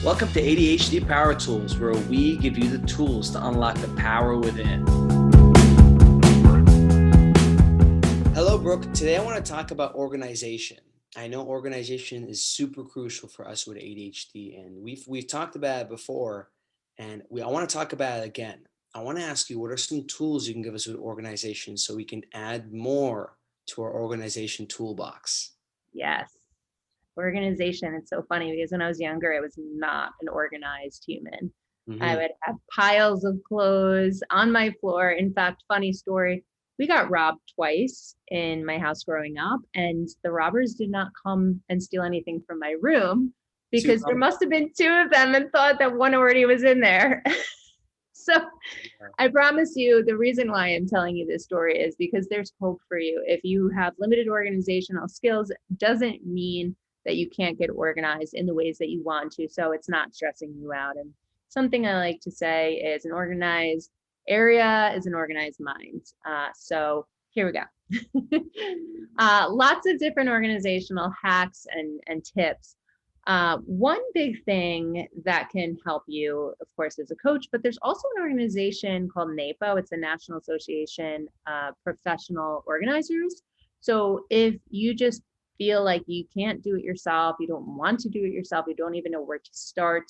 Welcome to ADHD Power Tools, where we give you the tools to unlock the power within. Hello, Brooke. Today I want to talk about organization. I know organization is super crucial for us with ADHD, and we've talked about it before, and I want to talk about it again. I want to ask you, what are some tools you can give us with organization so we can add more to our organization toolbox? Yes. Organization. It's so funny because when I was younger, I was not an organized human. I would have piles of clothes on my floor. In fact, funny story, we got robbed twice in my house growing up, and the robbers did not come and steal anything from my room because there must have been two of them and thought that one already was in there. So I promise you, the reason why I'm telling you this story is because there's hope for you. If you have limited organizational skills, doesn't mean that you can't get organized in the ways that you want to. So it's not stressing you out. And something I like to say is an organized area is an organized mind. So here we go. Lots of different organizational hacks and tips. One big thing that can help you, of course, as a coach, but there's also an organization called NAPO. It's the National Association of Professional Organizers. So if you just feel like you can't do it yourself, you don't want to do it yourself, you don't even know where to start,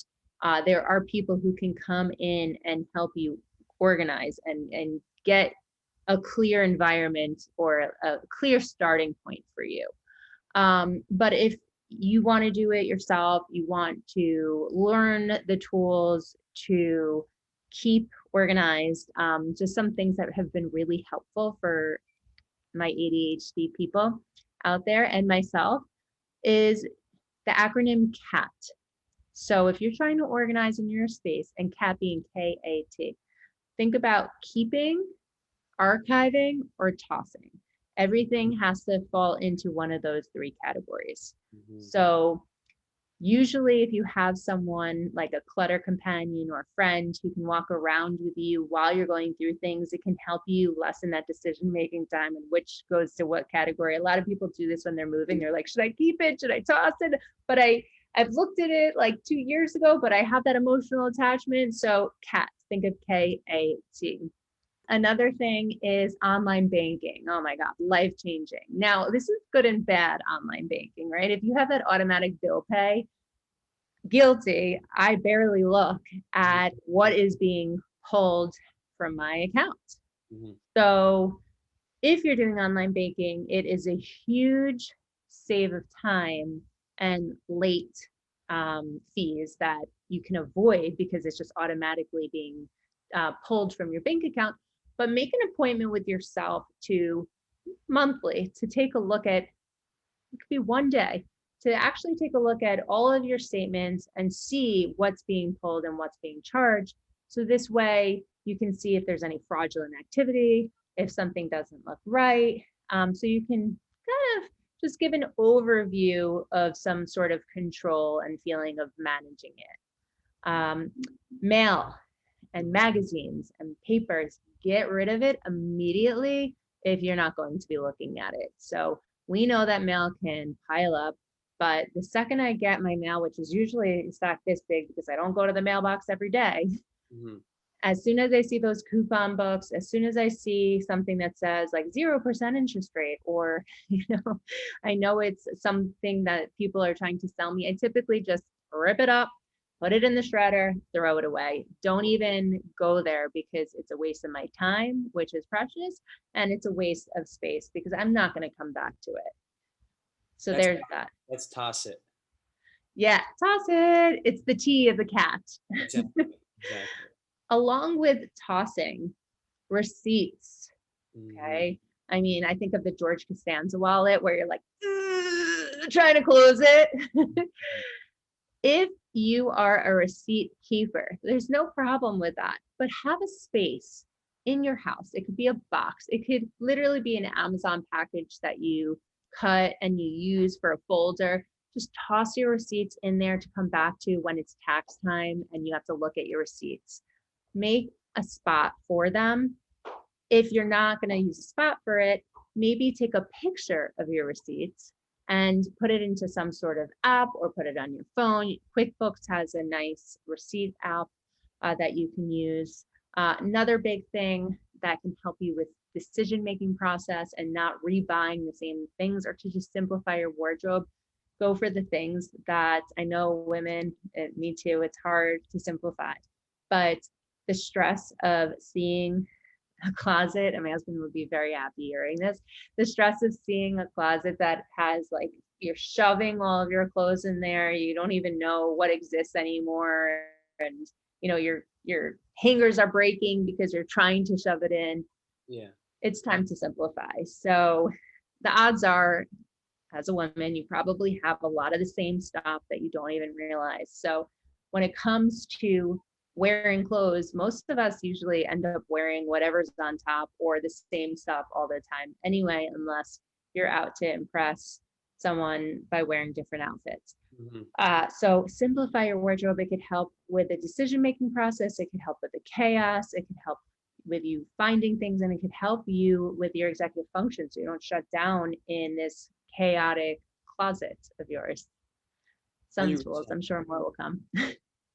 there are people who can come in and help you organize and get a clear environment or a clear starting point for you. But if you want to do it yourself, you want to learn the tools to keep organized, just some things that have been really helpful for my ADHD people out there and myself is the acronym CAT. So if you're trying to organize in your space, and CAT being KAT, think about keeping, archiving, or tossing. Everything has to fall into one of those three categories. So usually if you have someone like a clutter companion or a friend who can walk around with you while you're going through things, it can help you lessen that decision-making time and which goes to what category. A lot of people do this when they're moving. They're like, should I keep it? Should I toss it? But I've looked at it like 2 years ago, but I have that emotional attachment. So CAT, think of KAT. Another thing is online banking. Oh my God, life-changing. Now, this is good and bad online banking, right? If you have that automatic bill pay, guilty, I barely look at what is being pulled from my account. So if you're doing online banking, it is a huge save of time and late fees that you can avoid because it's just automatically being pulled from your bank account. But make an appointment with yourself to monthly to take a look at, it could be one day, to actually take a look at all of your statements and see what's being pulled and what's being charged. So this way you can see if there's any fraudulent activity, if something doesn't look right. So you can kind of just give an overview of some sort of control and feeling of managing it. Mail and magazines and papers, get rid of it immediately if you're not going to be looking at it. So we know that mail can pile up, but the second I get my mail, which is usually stacked this big because I don't go to the mailbox every day, as soon as I see those coupon books, as soon as I see something that says like 0% interest rate, or, I know it's something that people are trying to sell me, I typically just rip it up, put it in the shredder, throw it away. Don't even go there because it's a waste of my time, which is precious, and it's a waste of space because I'm not going to come back to it. So there's that. Let's toss it. Yeah, toss it. It's the T of the CAT. Exactly. Along with tossing, receipts. Okay. I mean, I think of the George Costanza wallet where you're like trying to close it. If you are a receipt keeper, there's no problem with that, but have a space in your house. It could be a box. It could literally be an Amazon package that you cut and you use for a folder. Just toss your receipts in there to come back to when it's tax time and you have to look at your receipts. Make a spot for them. If you're not going to use a spot for it, maybe take a picture of your receipts and put it into some sort of app or put it on your phone. QuickBooks has a nice receipt app that you can use. Another big thing that can help you with decision-making process and not rebuying the same things, or to just simplify your wardrobe, go for the things that, I know women, me too, it's hard to simplify, but the stress of seeing a closet, and my husband would be very happy hearing this, the stress of seeing a closet that has, like, you're shoving all of your clothes in there, you don't even know what exists anymore, and your hangers are breaking because you're trying to shove it in. Yeah. It's time to simplify. So the odds are, as a woman, you probably have a lot of the same stuff that you don't even realize. So when it comes to wearing clothes, most of us usually end up wearing whatever's on top or the same stuff all the time anyway, unless you're out to impress someone by wearing different outfits. Mm-hmm. So simplify your wardrobe. It could help with the decision-making process. It could help with the chaos. It could help with you finding things, and it could help you with your executive function so you don't shut down in this chaotic closet of yours. Some 100%. tools, I'm sure more will come.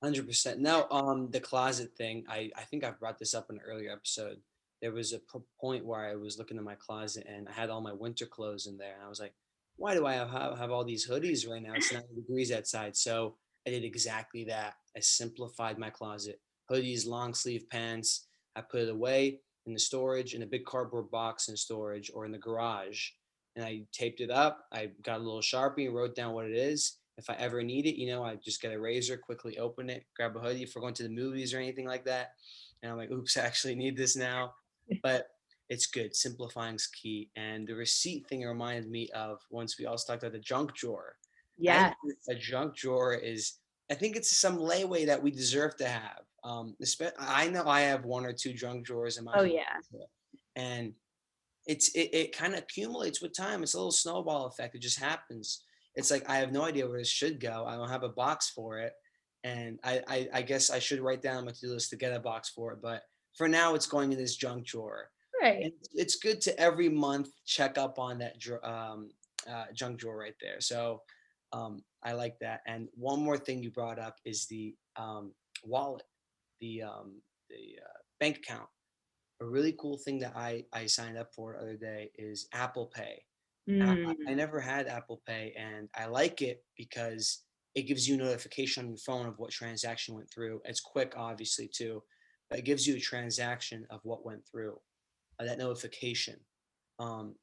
100%. Now, the closet thing, I think I've brought this up in an earlier episode. There was a point where I was looking in my closet and I had all my winter clothes in there. And I was like, why do I have all these hoodies right now? It's 90 degrees outside. So I did exactly that. I simplified my closet. Hoodies, long sleeve pants. I put it away in the storage in a big cardboard box in storage or in the garage. And I taped it up. I got a little Sharpie and wrote down what it is. If I ever need it, I just get a razor, quickly open it, grab a hoodie if we're going to the movies or anything like that. And I'm like, oops, I actually need this now. But it's good. Simplifying is key. And the receipt thing reminded me of once we also talked about the junk drawer. I Yes. think a junk drawer is, I think it's some layaway that we deserve to have. I know I have one or two junk drawers in my Oh home, yeah. and it kind of accumulates with time. It's a little snowball effect. It just happens. It's like I have no idea where this should go. I don't have a box for it, and I guess I should write down on my to-do list to get a box for it. But for now, it's going in this junk drawer. Right. And it's good to every month check up on that junk drawer right there. So I like that. And one more thing you brought up is the wallet, the bank account. A really cool thing that I signed up for the other day is Apple Pay. I Mm, never had Apple Pay, and I like it because it gives you a notification on your phone of what transaction went through. It's quick, obviously, too, but it gives you a transaction of what went through, that notification. And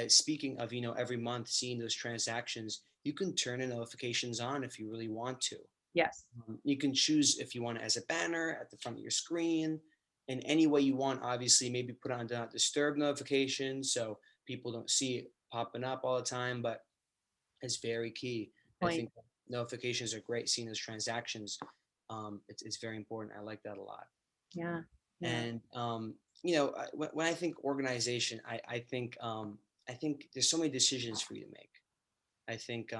speaking of, every month seeing those transactions, you can turn the notifications on if you really want to. yes. You can choose if you want it as a banner at the front of your screen in any way you want. Obviously, maybe put on do not disturb notifications so people don't see it popping up all the time, but it's very key. I Point. think notifications are great. Seeing those transactions, it's very important. I like that a lot. Yeah. Yeah. And when I think organization, I think there's so many decisions for you to make. I think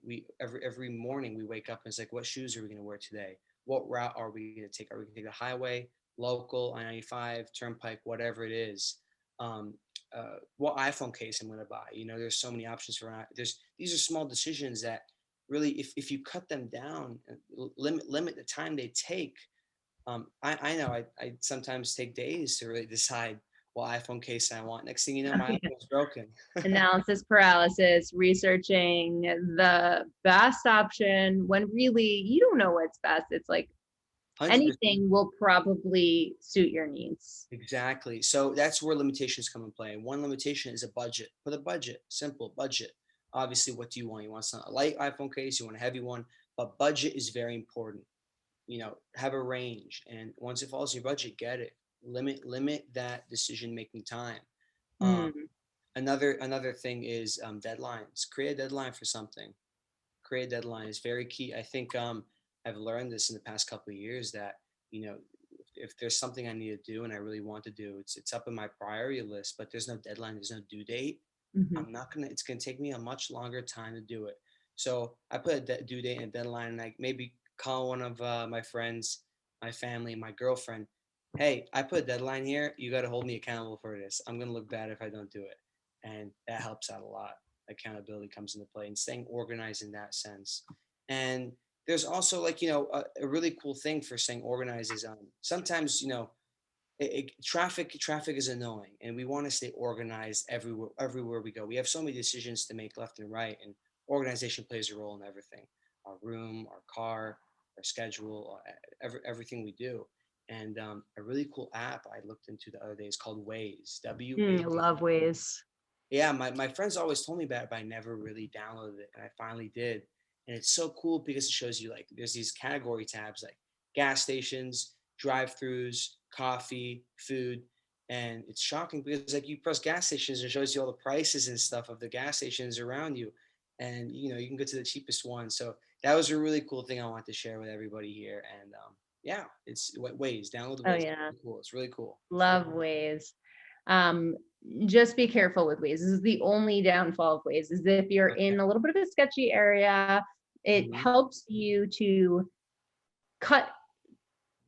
we every morning we wake up and it's like, what shoes are we going to wear today? What route are we going to take? Are we going to take the highway, local, I-95, turnpike, whatever it is? Um, what iPhone case I'm going to buy? There's so many options for. These are small decisions that really, if you cut them down, limit the time they take. I know I sometimes take days to really decide what iPhone case I want. Next thing you know, my iPhone's broken. Analysis paralysis, researching the best option when really you don't know what's best. It's like 100%. anything will probably suit your needs. Exactly. So that's where limitations come in play. One limitation is a budget. Put a budget, simple budget. Obviously, what do you want? You want a light iPhone case, you want a heavy one, but budget is very important. Have a range, and once it falls in your budget, get it. Limit that decision making time. Um, Mm, another thing is deadlines. Create a deadline for something. Create a deadline is very key. I think I've learned this in the past couple of years that you know if there's something I need to do and I really want to do, it's up in my priority list, but there's no deadline, there's no due date. mhm. I'm not gonna. It's gonna take me a much longer time to do it. So I put a due date and a deadline, and I maybe call one of my friends, my family, my girlfriend. Hey, I put a deadline here. You got to hold me accountable for this. I'm gonna look bad if I don't do it, and that helps out a lot. accountability comes into play and staying organized in that sense. And there's also like, a really cool thing for staying organized is sometimes, traffic is annoying, and we want to stay organized everywhere we go. We have so many decisions to make left and right, and organization plays a role in everything: our room, our car, our schedule, everything we do. And a really cool app I looked into the other day is called Waze. I love Waze. Yeah, my friends always told me about it, but I never really downloaded it, and I finally did. And it's so cool because it shows you like there's these category tabs like gas stations, drive-throughs, coffee, food, and it's shocking because like you press gas stations and it shows you all the prices and stuff of the gas stations around you, and you can go to the cheapest one. So that was a really cool thing I want to share with everybody here. And yeah, it's Waze. Download Oh Waze. It's yeah, really cool. It's really cool. love Waze. Um, just be careful with Waze. This is the only downfall of Waze, is if you're Okay. in a little bit of a sketchy area, it Mhm. helps you to cut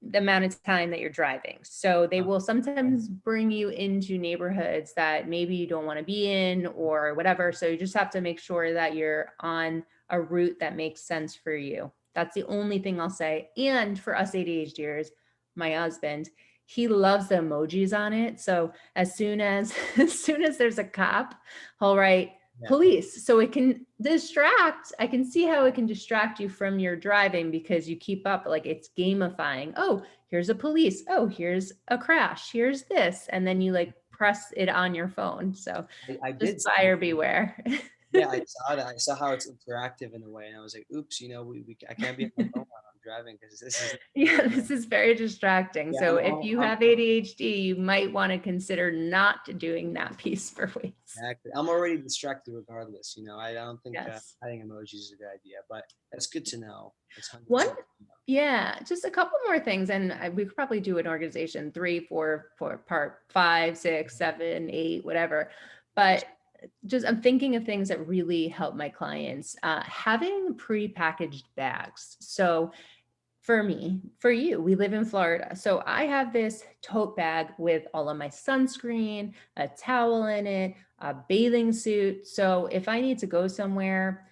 the amount of time that you're driving. So they will sometimes bring you into neighborhoods that maybe you don't want to be in or whatever. So you just have to make sure that you're on a route that makes sense for you. That's the only thing I'll say. And for us ADHDers, my husband, he loves the emojis on it. So as soon as as soon as there's a cop, he'll write Yeah. police, so it can distract. I can see how it can distract you from your driving because you keep up, like it's gamifying. Oh, here's a police. Oh, here's a crash. Here's this. And then you like press it on your phone. So I just did. buyer beware. Yeah, I saw that. I saw how it's interactive in a way, and I was like, "Oops, I can't be on my phone while I'm driving because this is." Yeah, this is very distracting. Yeah, So if you have ADHD, you might want to consider not doing that piece for Waze. exactly. I'm already distracted regardless. I don't think Yes. adding emojis is a good idea, but that's good to know. It's 100% One, good to know. yeah, just a couple more things, and we could probably do an organization 3, 4, part 5, 6, 7, 8, whatever. But just I'm thinking of things that really help my clients. Having pre-packaged bags. So for me, for you, we live in Florida. So I have this tote bag with all of my sunscreen, a towel in it, a bathing suit. So if I need to go somewhere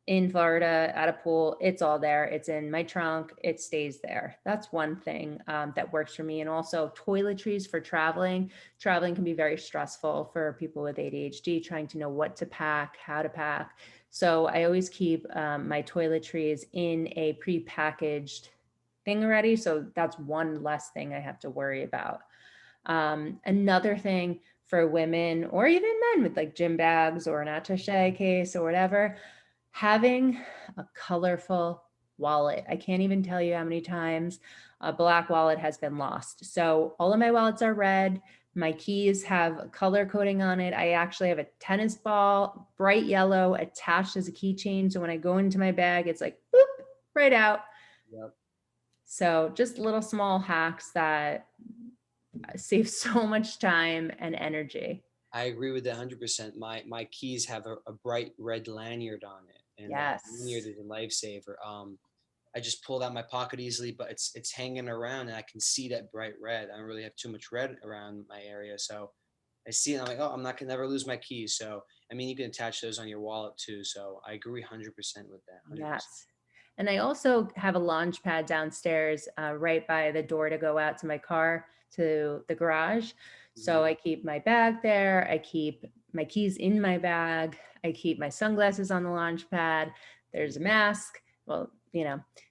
in Florida at a pool, it's all there. It's in my trunk. It stays there. That's one thing that works for me. And also toiletries for traveling. Traveling can be very stressful for people with ADHD, trying to know what to pack, how to pack. So I always keep my toiletries in a pre-packaged thing already. So that's one less thing I have to worry about. Another thing for women or even men with like gym bags or an attaché case or whatever, having a colorful wallet. I can't even tell you how many times a black wallet has been lost. So all of my wallets are red. My keys have color coding on it. I actually have a tennis ball, bright yellow, attached as a keychain. So when I go into my bag, it's like, boop, right out. Yep. So just little small hacks that save so much time and energy. I agree with that 100%. My keys have a bright red lanyard on it, and that lanyard Yes. is a lifesaver. I just pulled out my pocket easily, but it's hanging around, and I can see that bright red. I don't really have too much red around my area, so I see it. And I'm like, oh, I'm not gonna never lose my keys. So I mean, you can attach those on your wallet too. So I agree 100% with that. 100%. Yes. And I also have a launch pad downstairs right by the door to go out to my car, to the garage. So Mhm. I keep my bag there. I keep my keys in my bag. I keep my sunglasses on the launch pad. There's a mask. Well,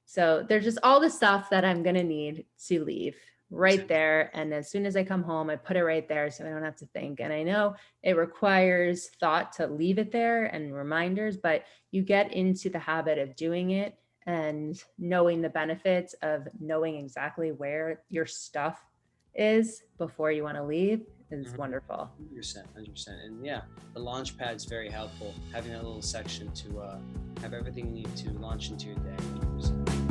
so there's just all the stuff that I'm going to need to leave right there. And as soon as I come home, I put it right there so I don't have to think. And I know it requires thought to leave it there and reminders, but you get into the habit of doing it and knowing the benefits of knowing exactly where your stuff is before you want to leave is wonderful. 100%, 100%. And yeah, the launch pad's very helpful. Having a little section to have everything you need to launch into your day. 100%.